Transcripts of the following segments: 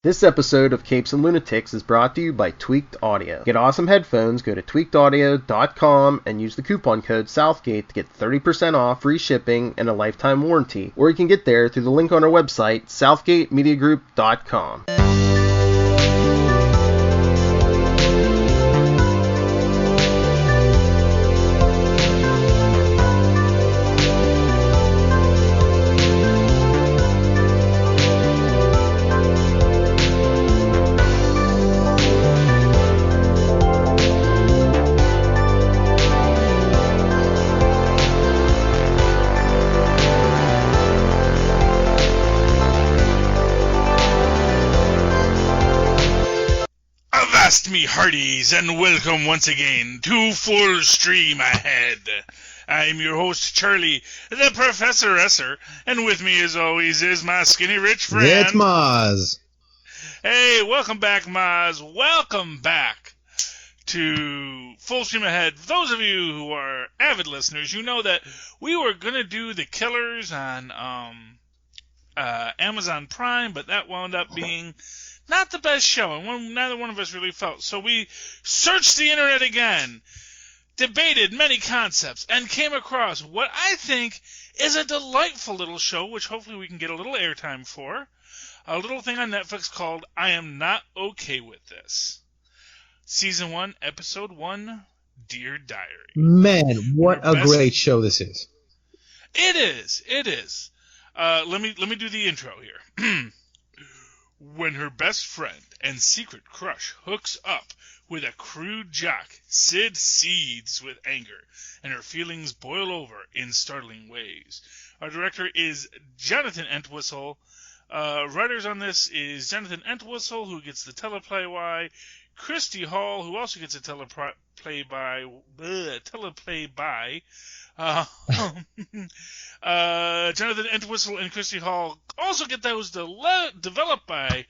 This episode of Capes and Lunatics is brought to you by Tweaked Audio. Get awesome headphones, go to tweakedaudio.com and use the coupon code Southgate to get 30% off, free shipping, and a lifetime warranty. Or you can get there through the link on our website, southgatemediagroup.com. Me hearties, and welcome once again to Full Stream Ahead. I'm your host, Charlie, the Professor Esser, and with me as always is my skinny rich friend. It's Mozz. Hey, welcome back, Mozz. Welcome back to Full Stream Ahead. For those of you who are avid listeners, you know that we were going to do the Killers on Amazon Prime, but that wound up being not the best show, and neither one of us really felt. So we searched the internet again, debated many concepts, and came across what I think is a delightful little show, which hopefully we can get a little airtime for. A little thing on Netflix called I Am Not Okay With This. Season 1, Episode 1, Dear Diary. Man, what a great show this is. It is. Let me do the intro here. When her best friend and secret crush hooks up with a crude jock, Sid seethes with anger, and her feelings boil over in startling ways. Our director is Jonathan Entwistle. Writers on this is Jonathan Entwistle, who gets the teleplay by, Christy Hall, who also gets a teleplay by. Jonathan Entwistle and Christy Hall also get those developed by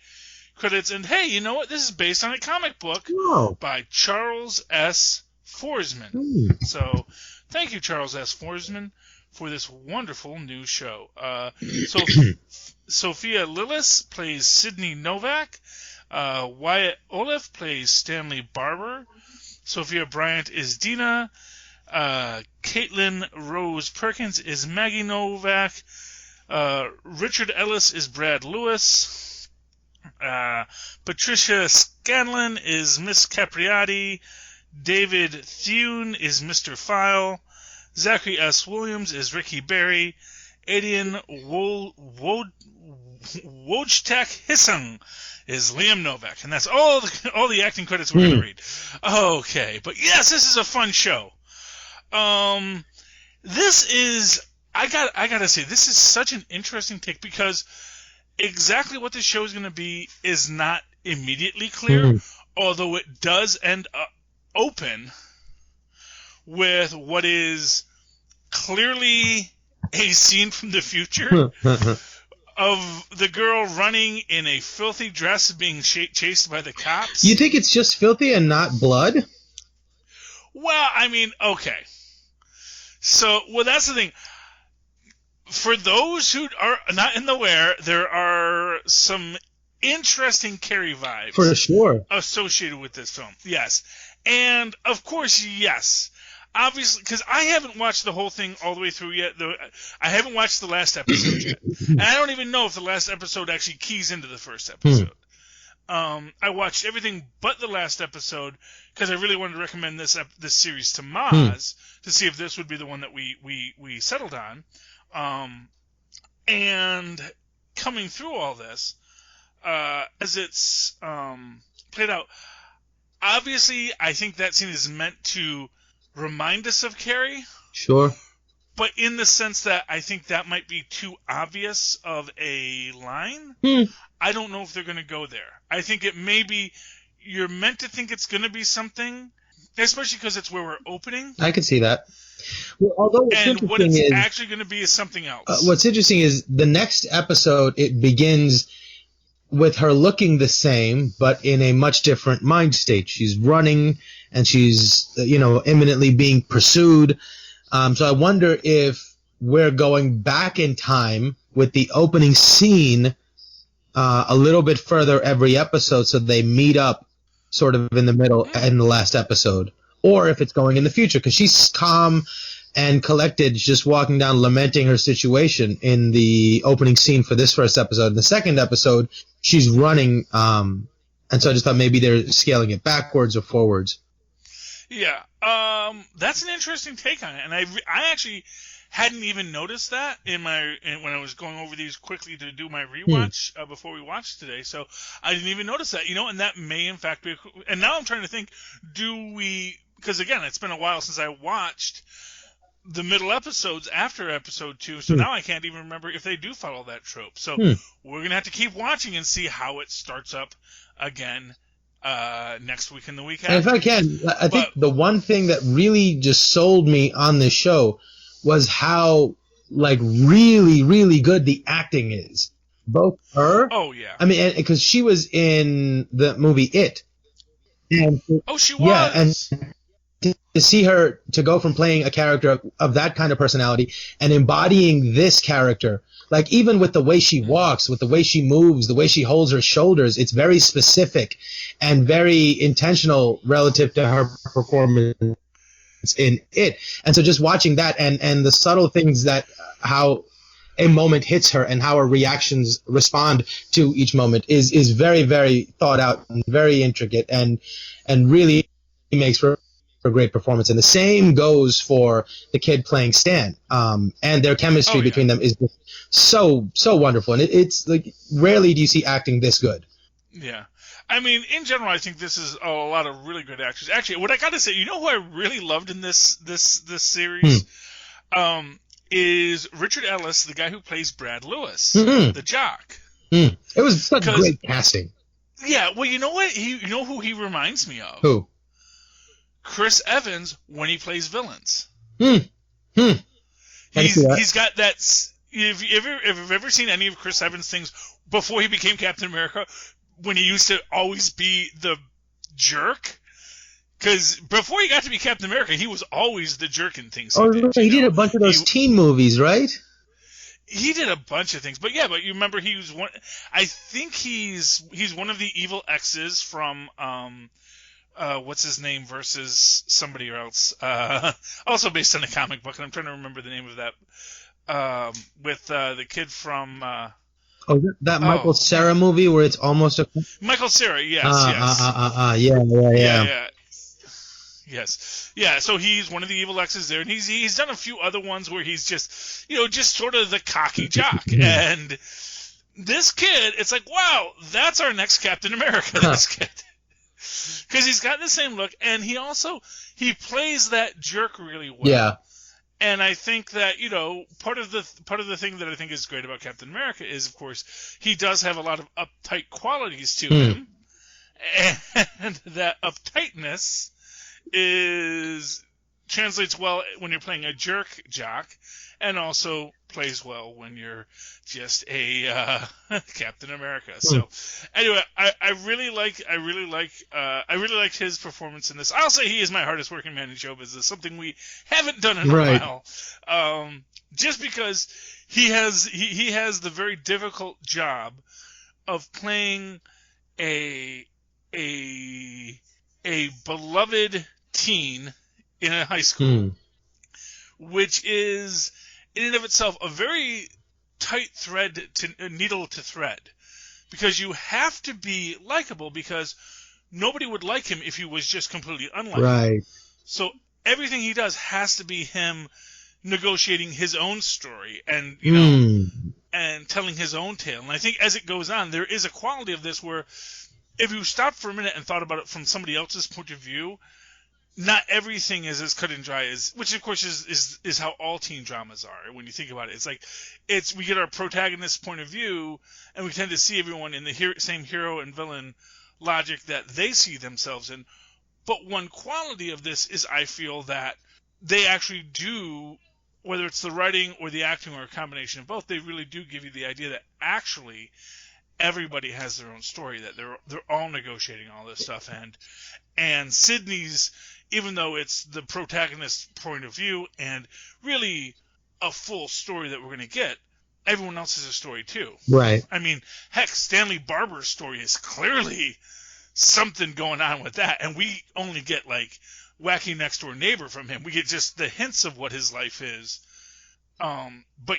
credits. And hey, you know what? This is based on a comic book by Charles S. Forsman. So thank you, Charles S. Forsman, for this wonderful new show. Sophia Lillis plays Sydney Novak. Wyatt Olive plays Stanley Barber. Sophia Bryant is Dina. Caitlin Rose Perkins is Maggie Novak. Richard Ellis is Brad Lewis. Patricia Scanlon is Miss Capriati. David Thune is Mr. File. Zachary S. Williams is Ricky Berry. Adian Wojtek Hissung is Liam Novak. And that's all the acting credits we're going to read. Okay, but yes, this is a fun show. This is, I gotta say, this is such an interesting take because exactly what the show is going to be is not immediately clear, although it does end up open with what is clearly a scene from the future of the girl running in a filthy dress being chased by the cops. You think it's just filthy and not blood? Well, I mean, okay. So, that's the thing. For those who are not in the aware, there are some interesting Carrie vibes. For sure. Associated with this film. Yes. And, of course, yes. Obviously, because I haven't watched the whole thing all the way through yet. Though I haven't watched the last episode yet. And I don't even know if the last episode actually keys into the first episode. I watched everything but the last episode because I really wanted to recommend this series to Mozz to see if this would be the one that we settled on. And coming through all this, as it's played out, obviously I think that scene is meant to remind us of Carrie. Sure. But in the sense that I think that might be too obvious of a line. I don't know if they're going to go there. I think it may be, you're meant to think it's going to be something, especially because it's where we're opening. I can see that. Well, although what it's actually going to be is something else. What's interesting is the next episode, it begins with her looking the same, but in a much different mind state. She's running, and she's, imminently being pursued. So I wonder if we're going back in time with the opening scene a little bit further every episode, so they meet up sort of in the middle in the last episode, or if it's going in the future, because she's calm and collected, just walking down, lamenting her situation in the opening scene for this first episode. In the second episode, she's running, and so I just thought maybe they're scaling it backwards or forwards. Yeah, that's an interesting take on it, and I actually hadn't even noticed that when I was going over these quickly to do my rewatch before we watched today. So I didn't even notice that, and that may in fact be. And now I'm trying to think, because again, it's been a while since I watched the middle episodes after episode 2, so now I can't even remember if they do follow that trope. So we're gonna have to keep watching and see how it starts up again next week and the week after. And if I can, I think the one thing that really just sold me on this show was how really, really good the acting is. Both her. Oh yeah. I mean, because she was in the movie It. And, she was. Yeah, and to see her, to go from playing a character of that kind of personality and embodying this character, even with the way she walks, with the way she moves, the way she holds her shoulders, it's very specific and very intentional relative to her performance in It. And so just watching that and the subtle things that how a moment hits her and how her reactions respond to each moment is very, very thought out and very intricate and really makes for a great performance. And the same goes for the kid playing Stan. And their chemistry between them is so wonderful. And it's rarely do you see acting this good. Yeah. I mean, in general, I think this is a lot of really good actors. Actually, what I got to say, who I really loved in this series, is Richard Ellis, the guy who plays Brad Lewis, the jock. It was such great casting. Yeah, well, you know what? You know who he reminds me of? Who? Chris Evans when he plays villains. He's got that. If you've ever seen any of Chris Evans' things before he became Captain America, when he used to always be the jerk, because before he got to be Captain America, he was always the jerk in things. He did a bunch of those teen movies, right? He did a bunch of things, but you remember he was one. I think he's one of the evil exes from what's his name versus somebody else. Also based on a comic book, and I'm trying to remember the name of that. With the kid from. That Michael Cera movie where it's almost a... Michael Cera, yes. Yeah. Yes. Yeah, so he's one of the evil exes there, and he's done a few other ones where he's just sort of the cocky jock. And this kid, it's like, wow, that's our next Captain America, this kid. Because he's got the same look, and he plays that jerk really well. Yeah. And I think that, part of the thing that I think is great about Captain America is, of course, he does have a lot of uptight qualities to him. And that uptightness translates well when you're playing a jerk jock, and also plays well when you're just a Captain America. So anyway, I really like his performance in this. I'll say he is my hardest working man in show business, something we haven't done in a while. Just because he has the very difficult job of playing a beloved teen in a high school, which is in and of itself a very tight needle to thread, because you have to be likable, because nobody would like him if he was just completely unlikable. Right. So everything he does has to be him negotiating his own story and and telling his own tale. And I think as it goes on, there is a quality of this where if you stopped for a minute and thought about it from somebody else's point of view, not everything is as cut and dry as, which of course is how all teen dramas are. When you think about it, it's like we get our protagonist's point of view, and we tend to see everyone in the same hero and villain logic that they see themselves in. But one quality of this is, I feel that they actually do, whether it's the writing or the acting or a combination of both, they really do give you the idea that actually everybody has their own story, that they're all negotiating all this stuff, and Sydney's, even though it's the protagonist's point of view and really a full story that we're going to get, everyone else has a story too. Right. I mean, heck, Stanley Barber's story is clearly something going on with that, and we only get like wacky next door neighbor from him. We get just the hints of what his life is. But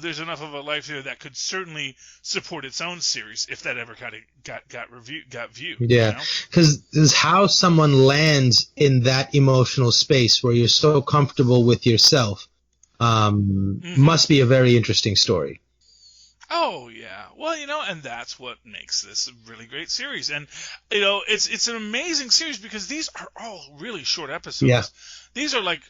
there's enough of a life there that could certainly support its own series if that ever got viewed. Yeah, because how someone lands in that emotional space where you're so comfortable with yourself must be a very interesting story. Oh yeah, well and that's what makes this a really great series, and it's an amazing series because these are all really short episodes. Yeah. These are like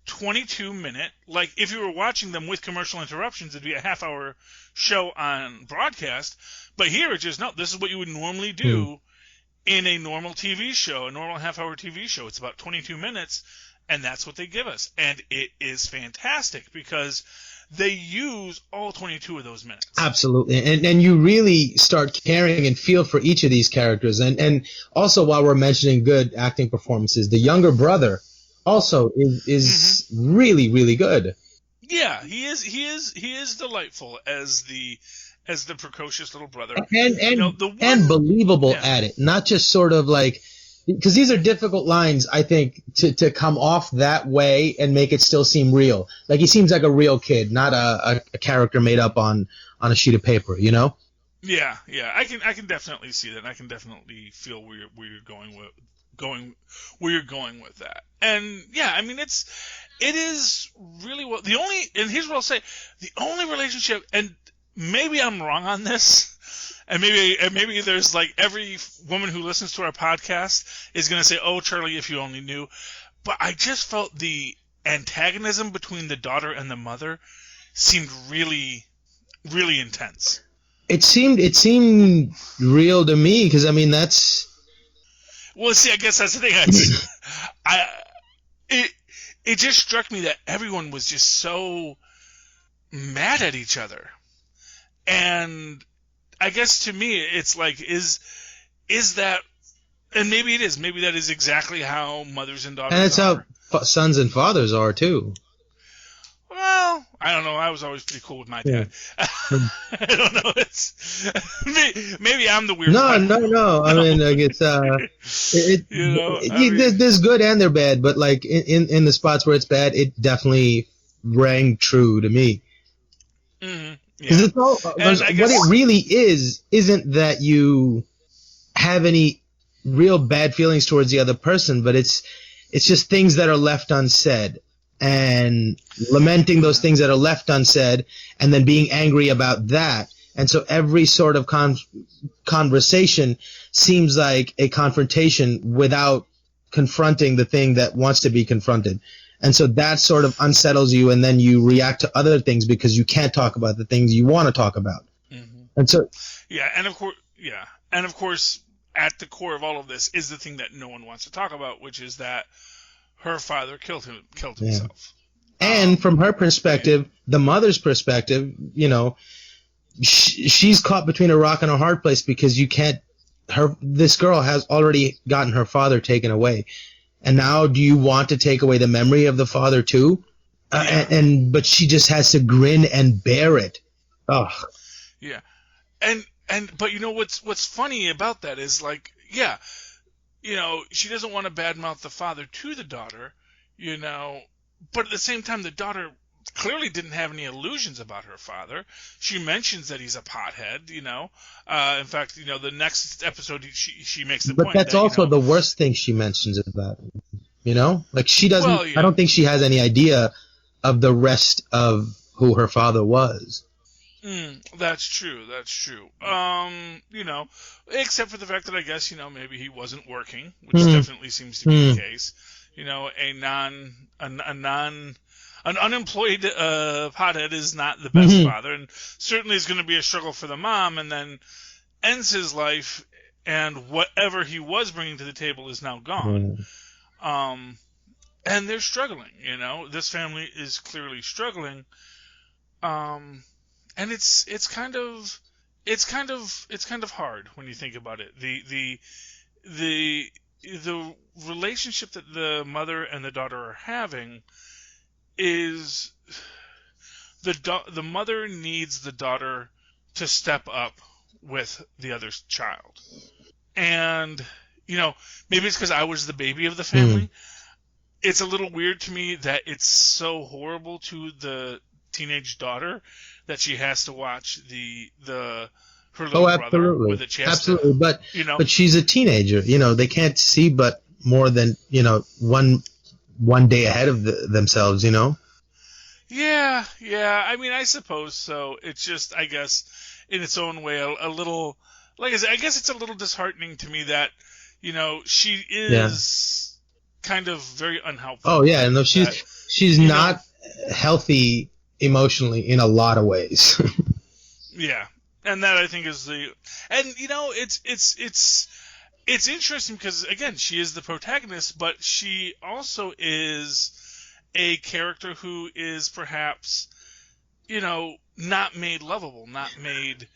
22-minute, like if you were watching them with commercial interruptions, it'd be a half-hour show on broadcast. But here it's just, no, this is what you would normally do in a normal TV show, a normal half-hour TV show. It's about 22 minutes, and that's what they give us. And it is fantastic because they use all 22 of those minutes. Absolutely. And you really start caring and feel for each of these characters. And also, while we're mentioning good acting performances, the younger brother also is really, really good. Yeah, he is delightful as the precocious little brother, and believable at it. Not just sort of like, because these are difficult lines, I think, to come off that way and make it still seem real. Like he seems like a real kid, not a character made up on a sheet of paper. Yeah, I can definitely see that. I can definitely feel where you're going with that. And yeah, I mean it is really well. And here's what I'll say: the only relationship, and maybe I'm wrong on this, and maybe there's like every woman who listens to our podcast is gonna say, "Oh, Charlie, if you only knew," but I just felt the antagonism between the daughter and the mother seemed really, really intense. It seemed real to me because I mean that's. Well, see, I guess that's the thing. It just struck me that everyone was just so mad at each other, and I guess to me, it's like, is that, and maybe it is, maybe that is exactly how mothers and daughters are. And it's how sons and fathers are too. Well, I don't know. I was always pretty cool with my dad. Yeah. I don't know. It's maybe I'm the weird one. No. I mean, like there's good and they're bad, but like in the spots where it's bad, it definitely rang true to me. Mm-hmm. Because it's all what it really isn't that you have any real bad feelings towards the other person, but it's just things that are left unsaid. And lamenting those things that are left unsaid, and then being angry about that. And so every sort of conversation seems like a confrontation without confronting the thing that wants to be confronted. And so that sort of unsettles you, and then you react to other things because you can't talk about the things you want to talk about. Mm-hmm. And so, and of course, at the core of all of this is the thing that no one wants to talk about, which is that her father killed himself. And from her perspective, the mother's perspective, she's caught between a rock and a hard place because this girl has already gotten her father taken away. And now do you want to take away the memory of the father too? But she just has to grin and bear it. Oh. Yeah. But what's funny about that is like, yeah, she doesn't want to badmouth the father to the daughter, but at the same time, the daughter clearly didn't have any illusions about her father. She mentions that he's a pothead, in fact, the next episode, she makes the point. But that's also the worst thing she mentions about him, like she doesn't, I don't think she has any idea of the rest of who her father was. That's true. Except for the fact that I guess, maybe he wasn't working, which definitely seems to be the case. An unemployed pothead is not the best father, and certainly is going to be a struggle for the mom, and then ends his life, and whatever he was bringing to the table is now gone. And they're struggling, this family is clearly struggling. And it's kind of hard when you think about it. The relationship that the mother and the daughter are having is the mother needs the daughter to step up with the other child. And, maybe it's because I was the baby of the family. It's a little weird to me that it's so horrible to the teenage daughter that she has to watch her little brother. With it. She has absolutely. To, but she's a teenager. They can't see but more than, one day ahead of themselves, Yeah. I mean, I suppose so. It's just, I guess, in its own way, a little, like I said, I guess it's a little disheartening to me that, she is kind of very unhelpful. Oh yeah, no, she's not healthy emotionally in a lot of ways. Yeah, and that I think is it's interesting because again, she is the protagonist, but she also is a character who is perhaps, not made lovable, not made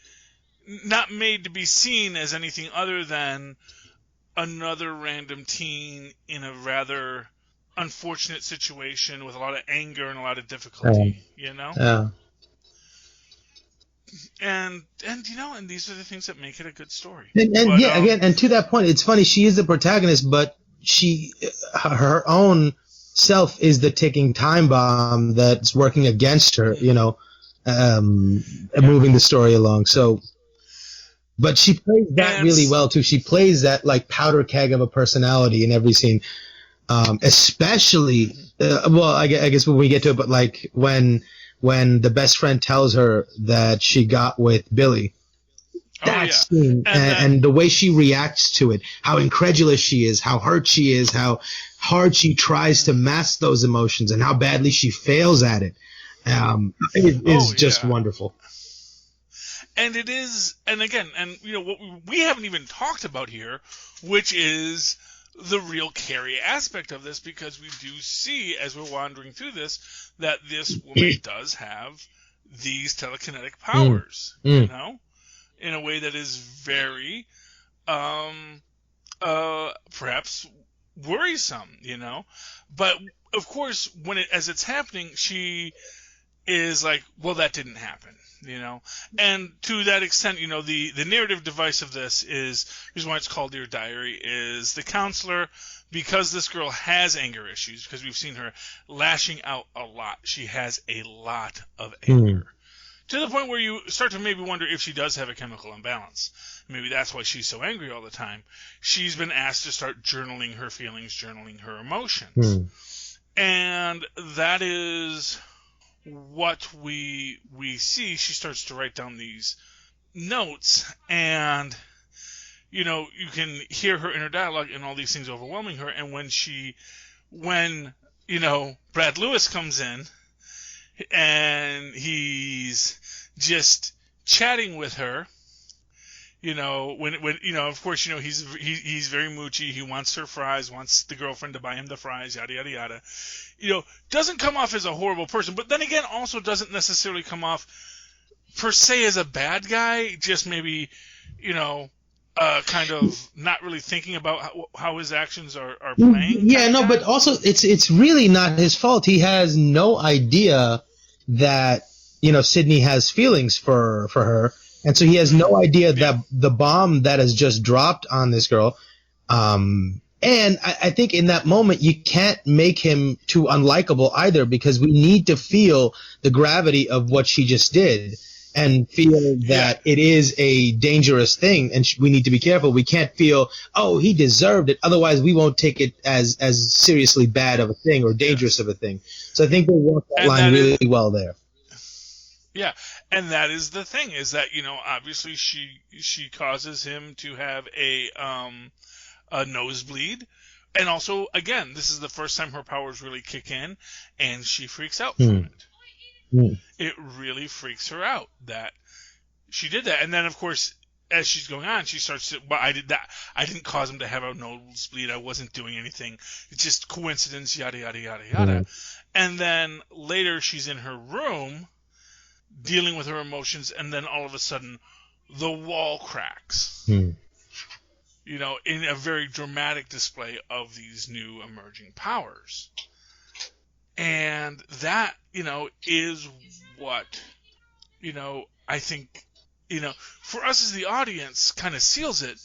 to be seen as anything other than another random teen in a rather unfortunate situation with a lot of anger and a lot of difficulty, Yeah. And these are the things that make it a good story. And again, and to that point, it's funny, she is the protagonist, but her own self is the ticking time bomb that's working against her, moving the story along. So, but she plays that really well too. She plays that like powder keg of a personality in every scene, especially. I guess when we get to it, but like when the best friend tells her that she got with Billy. That scene and the way she reacts to it, how incredulous she is, how hurt she is, how hard she tries to mask those emotions, and how badly she fails at it, is just wonderful. And it is, and again, what we haven't even talked about here, which is the real Carrie aspect of this, because we do see, as we're wandering through this, that this woman does have these telekinetic powers, in a way that is very, perhaps worrisome, But of course, as it's happening, she is like, well, that didn't happen, And to that extent, the narrative device of this is why it's called Dear Diary, is the counselor, because this girl has anger issues, because we've seen her lashing out a lot. She has a lot of anger. To the point where you start to maybe wonder if she does have a chemical imbalance. Maybe that's why she's so angry all the time. She's been asked to start journaling her feelings, journaling her emotions. And that is what we see. She starts to write down these notes, and you can hear her inner dialogue and all these things overwhelming her. And when Brad Lewis comes in and he's just chatting with her, when of course he's very moochy. He wants her fries, wants the girlfriend to buy him the fries, yada yada yada. Doesn't come off as a horrible person, but then again also doesn't necessarily come off per se as a bad guy. Just maybe kind of not really thinking about how his actions are playing. Yeah, no, but also it's really not his fault. He has no idea that Sydney has feelings for her, and so he has no idea that the bomb that has just dropped on this girl. And I think in that moment you can't make him too unlikable either, because we need to feel the gravity of what she just did and feel that it is a dangerous thing, and we need to be careful. We can't feel, oh, he deserved it, otherwise we won't take it as seriously bad of a thing or dangerous of a thing. So I think they walk that line really well there. Yeah, and that is the thing, is that obviously she causes him to have a nosebleed, and also again, this is the first time her powers really kick in, and she freaks out from it. It really freaks her out that she did that. And then, of course, as she's going on, she starts to, well, I did that. I didn't cause him to have a nosebleed. I wasn't doing anything. It's just coincidence, yada, yada, yada, yada. And then later she's in her room dealing with her emotions, and then all of a sudden the wall cracks. In a very dramatic display of these new emerging powers. And that, is what, I think, for us as the audience kind of seals it,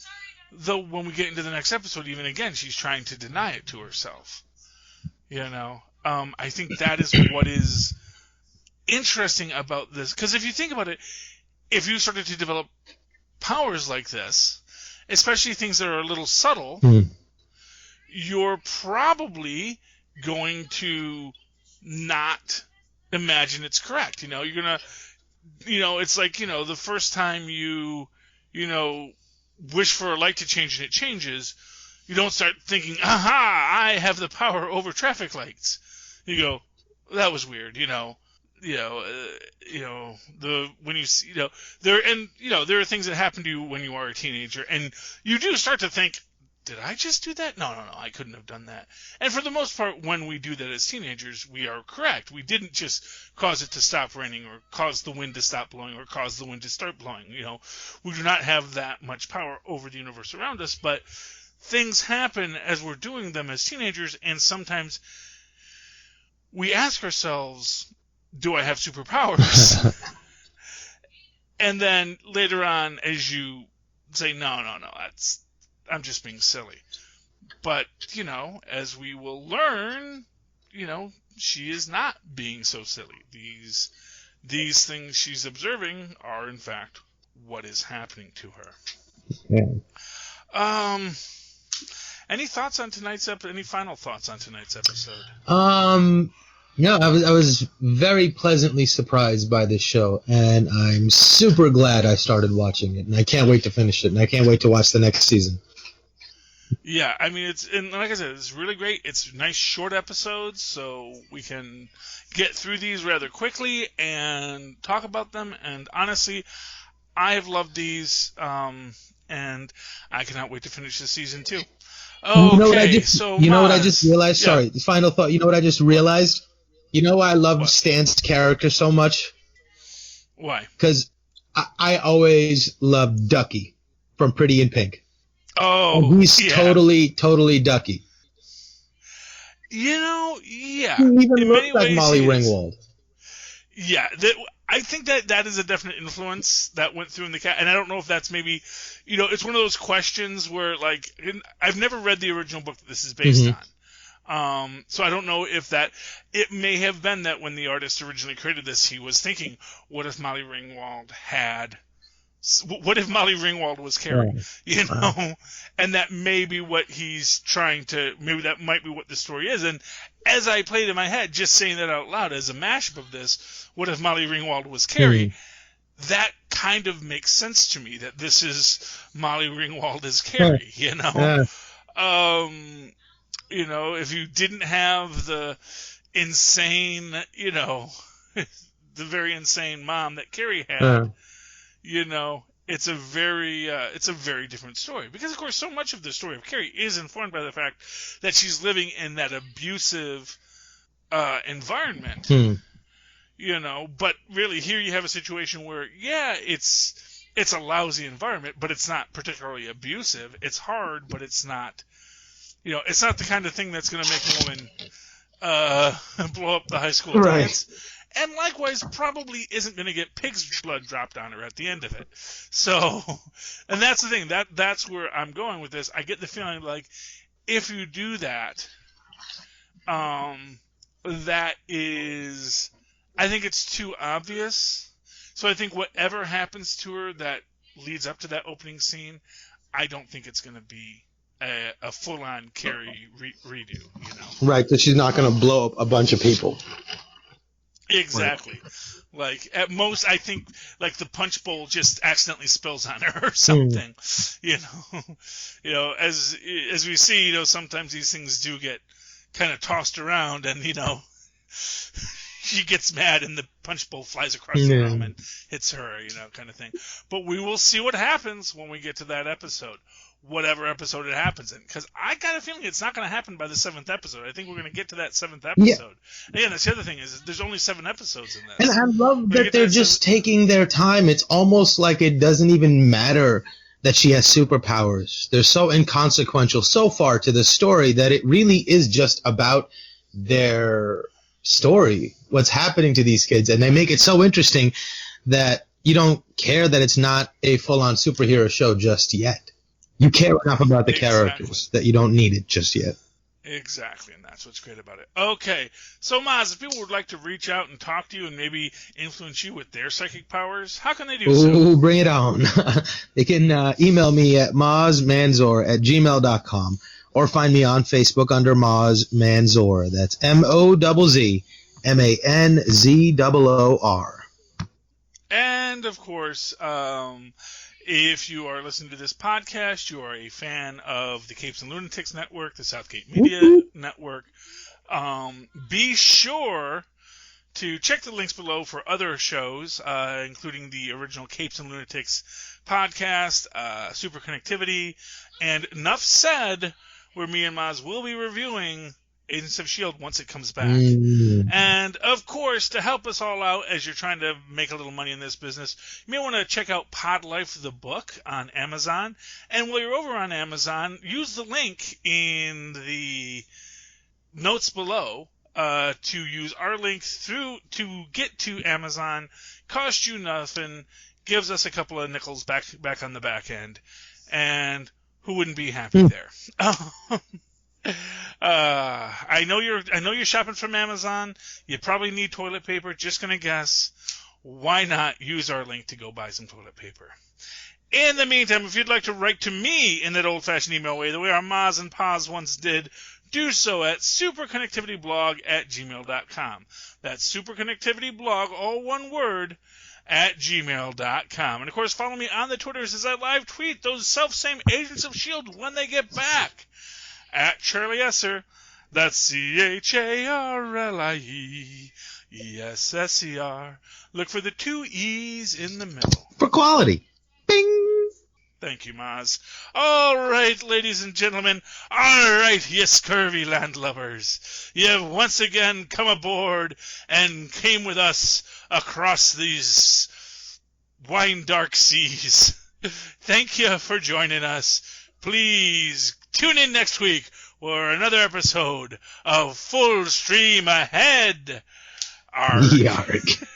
though when we get into the next episode, even again, she's trying to deny it to herself. I think that is what is interesting about this. Because if you think about it, if you started to develop powers like this, especially things that are a little subtle, you're probably going to not imagine it's correct. You're going to, it's like, the first time you wish for a light to change and it changes, you don't start thinking, aha, I have the power over traffic lights. You go, that was weird, when you see, there are things that happen to you when you are a teenager, and you do start to think, did I just do that? No, I couldn't have done that. And for the most part, when we do that as teenagers, we are correct. We didn't just cause it to stop raining or cause the wind to stop blowing or cause the wind to start blowing. We do not have that much power over the universe around us, but things happen as we're doing them as teenagers, and sometimes we ask ourselves, do I have superpowers? And then later on, as you say, no, I'm just being silly. But, as we will learn, she is not being so silly. These things she's observing are, in fact, what is happening to her. Yeah. Any thoughts on tonight's episode? Any final thoughts on tonight's episode? No, I was very pleasantly surprised by this show, and I'm super glad I started watching it, and I can't wait to finish it, and I can't wait to watch the next season. Yeah, I mean, and like I said, it's really great. It's nice short episodes, so we can get through these rather quickly and talk about them. And honestly, I have loved these, and I cannot wait to finish the season 2. Okay, you know what I Mozz. just realized? Yeah. Sorry, final thought. You know what I just realized? You know why I love Stan's character so much? Why? Because I always loved Ducky from Pretty in Pink. Oh, and he's totally Ducky. Yeah. He even looks like Molly Ringwald. Yeah, I think that is a definite influence that went through in the cat, and I don't know if that's maybe, it's one of those questions where, like, I've never read the original book that this is based on. So I don't know if it may have been that when the artist originally created this, he was thinking, what if Molly Ringwald was Carrie, and that may be what he's trying to, maybe that might be what the story is. And as I played in my head, just saying that out loud as a mashup of this, what if Molly Ringwald was Carrie? That kind of makes sense to me, that this is Molly Ringwald as Carrie, if you didn't have the insane, the very insane mom that Carrie had, it's a very different story. Because, of course, so much of the story of Carrie is informed by the fact that she's living in that abusive environment. But really here you have a situation where, it's a lousy environment, but it's not particularly abusive. It's hard, but it's not, it's not the kind of thing that's going to make a woman blow up the high school dance. And likewise, probably isn't going to get pig's blood dropped on her at the end of it. So, and that's the thing. That's where I'm going with this. I get the feeling like if you do that, that is, I think it's too obvious. So I think whatever happens to her that leads up to that opening scene, I don't think it's going to be a full-on Carrie redo. Right, because she's not going to blow up a bunch of people. Exactly. Like, at most, I think, like, the punch bowl just accidentally spills on her or something. As we see, sometimes these things do get kind of tossed around, and, she gets mad and the punch bowl flies across the room and hits her, kind of thing. But we will see what happens when we get to that episode. Whatever episode it happens in, because I got a feeling it's not going to happen by the 7th episode. I think we're going to get to that 7th episode. Yeah. Again, that's the other thing is there's only 7 episodes in this. And I love that they're just taking their time. It's almost like it doesn't even matter that she has superpowers. They're so inconsequential so far to the story that it really is just about their story, what's happening to these kids, and they make it so interesting that you don't care that it's not a full-on superhero show just yet. You care enough about the characters that you don't need it just yet. Exactly, and that's what's great about it. Okay, so Mozz, if people would like to reach out and talk to you and maybe influence you with their psychic powers, how can they do so? Ooh, bring it on. They can email me at mozzmanzoor@gmail.com or find me on Facebook under Mozz Manzoor. That's MOZZMANZOOR. And, of course, if you are listening to this podcast, you are a fan of the Capes and Lunatics Network, the Southgate Media Network, be sure to check the links below for other shows, including the original Capes and Lunatics podcast, Super Connectivity, and Enough Said, where me and Mozz will be reviewing Agents of S.H.I.E.L.D. once it comes back. And, of course, to help us all out as you're trying to make a little money in this business, you may want to check out Pod Life the book on Amazon. And while you're over on Amazon, use the link in the notes below to use our link through to get to Amazon. Cost you nothing, gives us a couple of nickels back on the back end. And who wouldn't be happy there? I know you're shopping from Amazon. You probably need toilet paper. Just gonna guess. Why not use our link to go buy some toilet paper? In the meantime, if you'd like to write to me in that old-fashioned email way, the way our Mozz and Paz once did, do so at superconnectivityblog@gmail.com. That's superconnectivityblog, all one word, @gmail.com. And of course, follow me on the Twitters as I live tweet those self-same Agents of S.H.I.E.L.D. when they get back. At Charlie Esser, that's CharlieEsser. Look for the 2 E's in the middle. For quality. Bing! Thank you, Mozz. All right, ladies and gentlemen. All right, you scurvy landlubbers. You have once again come aboard and came with us across these wine-dark seas. Thank you for joining us. Please tune in next week for another episode of Full Stream Ahead. Arg. Yarg.